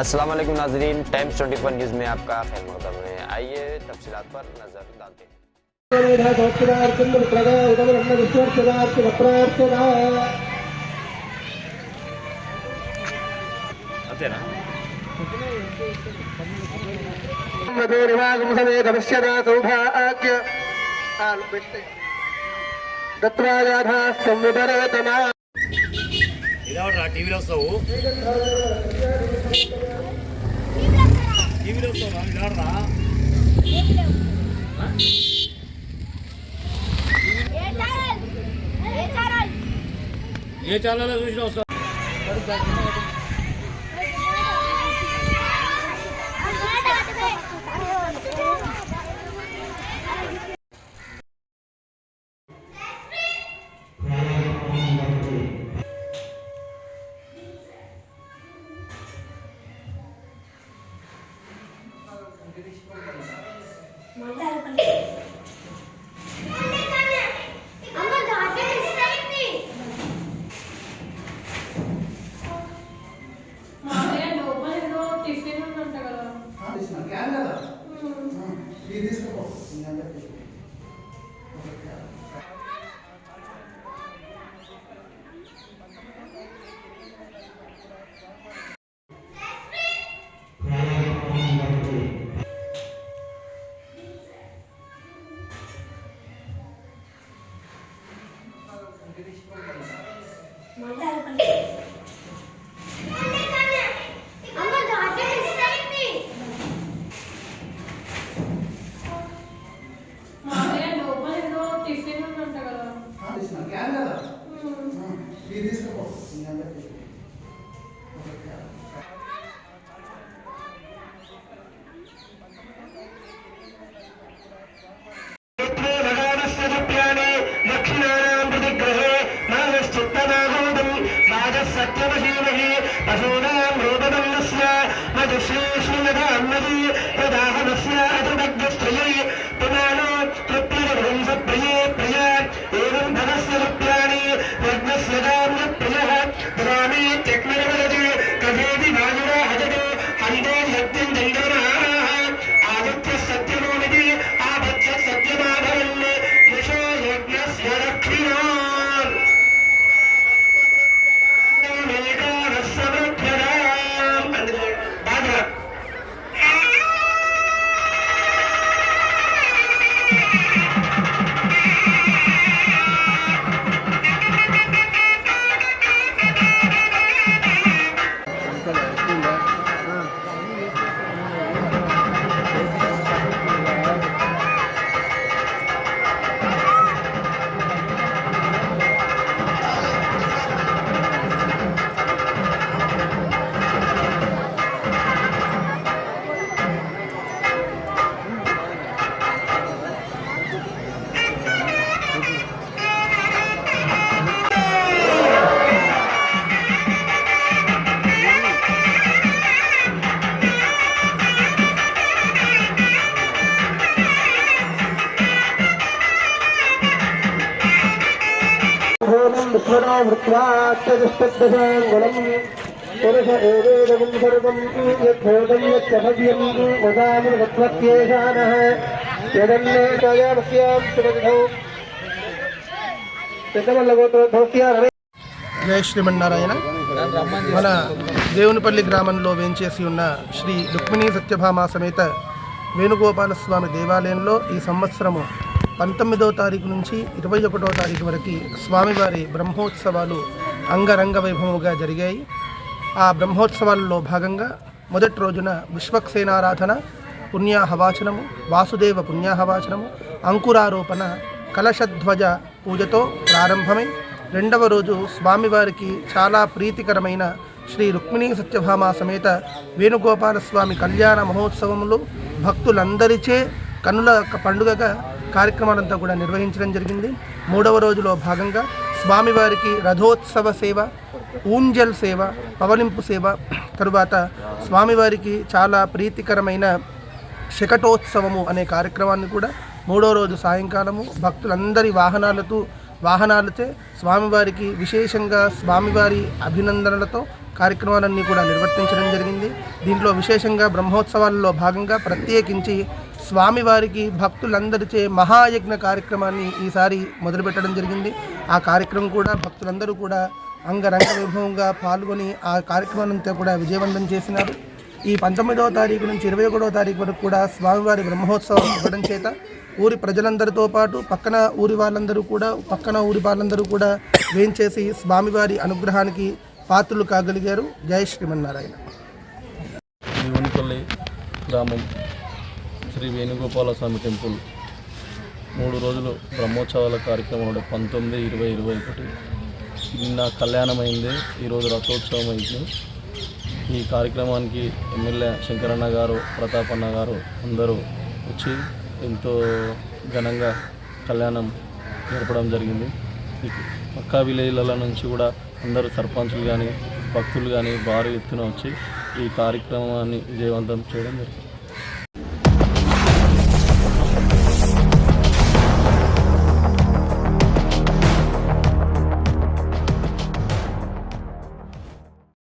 अस्सलाम वालेकुम नाज़रीन, टाइम्स 24 न्यूज़ में आपका खैर मक़दम है। आइए तफसीलात पर नज़र डालते हैं। టీవీలో వస్తావు ఏ ఛానల్లో చూసినా వస్తావు. पुरुष एवेदं सर्वं यद्भूतं यच्चभव्यं उदामृतत्वस्येषानः यदन्नेतयामस्यां सुरभिधौ జై శ్రీమన్నారాయణ. మన దేవునిపల్లి గ్రామంలో వేంచేసి ఉన్న శ్రీ రుక్మిణీ సత్యభామ సమేత వేణుగోపాలస్వామి దేవాలయంలో ఈ సంవత్సరము 19వ తారీఖు నుంచి 21వ తారీఖు వరకు స్వామివారి బ్రహ్మోత్సవాలు అంగరంగ వైభవముగా జరిగాయి. ఆ బ్రహ్మోత్సవాలలో భాగంగా మొదటి రోజున విశ్వక్సేనారాధన, పుణ్యాహవాచనము, వాసుదేవ పుణ్యాహవాచనము, అంకురారోపణ, కలశధ్వజ పూజతో ప్రారంభమై రెండవ రోజు స్వామివారికి చాలా ప్రీతికరమైన శ్రీ రుక్మిణీ సత్యభామ సమేత వేణుగోపాలస్వామి కళ్యాణ మహోత్సవములు భక్తులందరిచే కన్నుల పండుగగా కార్యక్రమాలంతా కూడా నిర్వహించడం జరిగింది. మూడవ రోజులో భాగంగా స్వామివారికి రథోత్సవ సేవ, ఊంజల్ సేవ, పవలింపు సేవ, తరువాత స్వామివారికి చాలా ప్రీతికరమైన శకటోత్సవము అనే కార్యక్రమాన్ని కూడా మూడో రోజు సాయంకాలము భక్తులందరి వాహనాలతో వాహనాలచే స్వామివారికి విశేషంగా స్వామివారి అభినందనలతో కార్యక్రమాలన్నీ కూడా నిర్వర్తించడం జరిగింది. దీంట్లో విశేషంగా బ్రహ్మోత్సవాల్లో భాగంగా ప్రత్యేకించి స్వామివారికి భక్తులందరిచే మహాయజ్ఞ కార్యక్రమాన్ని ఈసారి మొదలుపెట్టడం జరిగింది. ఆ కార్యక్రమం కూడా భక్తులందరూ కూడా అంగరంగ వైభవంగా పాల్గొని ఆ కార్యక్రమాన్నంతా కూడా విజయవంతం చేసినారు. ఈ 19వ తారీఖు నుంచి 21వ తారీఖు వరకు కూడా స్వామివారి బ్రహ్మోత్సవం ఇవ్వడం చేత ఊరి ప్రజలందరితో పాటు పక్కన ఊరి వాళ్ళందరూ కూడా వేంచేసి స్వామివారి అనుగ్రహానికి పాత్రలు కాగలిగారు. జై శ్రీమన్నారాయణ. దేవునిపల్లి గ్రామం శ్రీ వేణుగోపాల స్వామి టెంపుల్ 3 రోజులు బ్రహ్మోత్సవాల కార్యక్రమంలో 19, 20, 21 నిన్న కళ్యాణమైంది. ఈరోజు రథోత్సవం అయింది. ఈ కార్యక్రమానికి ఎమ్మెల్యే శంకరన్న గారు, ప్రతాపన్న గారు అందరూ వచ్చి ఎంతో ఘనంగా కళ్యాణం జరపడం జరిగింది. పక్కా విలేజ్ల నుంచి కూడా అందరూ సర్పంచులు కానీ భక్తులు కానీ భారీ ఎత్తున వచ్చి ఈ కార్యక్రమాన్ని విజయవంతం చేయడం జరిగింది.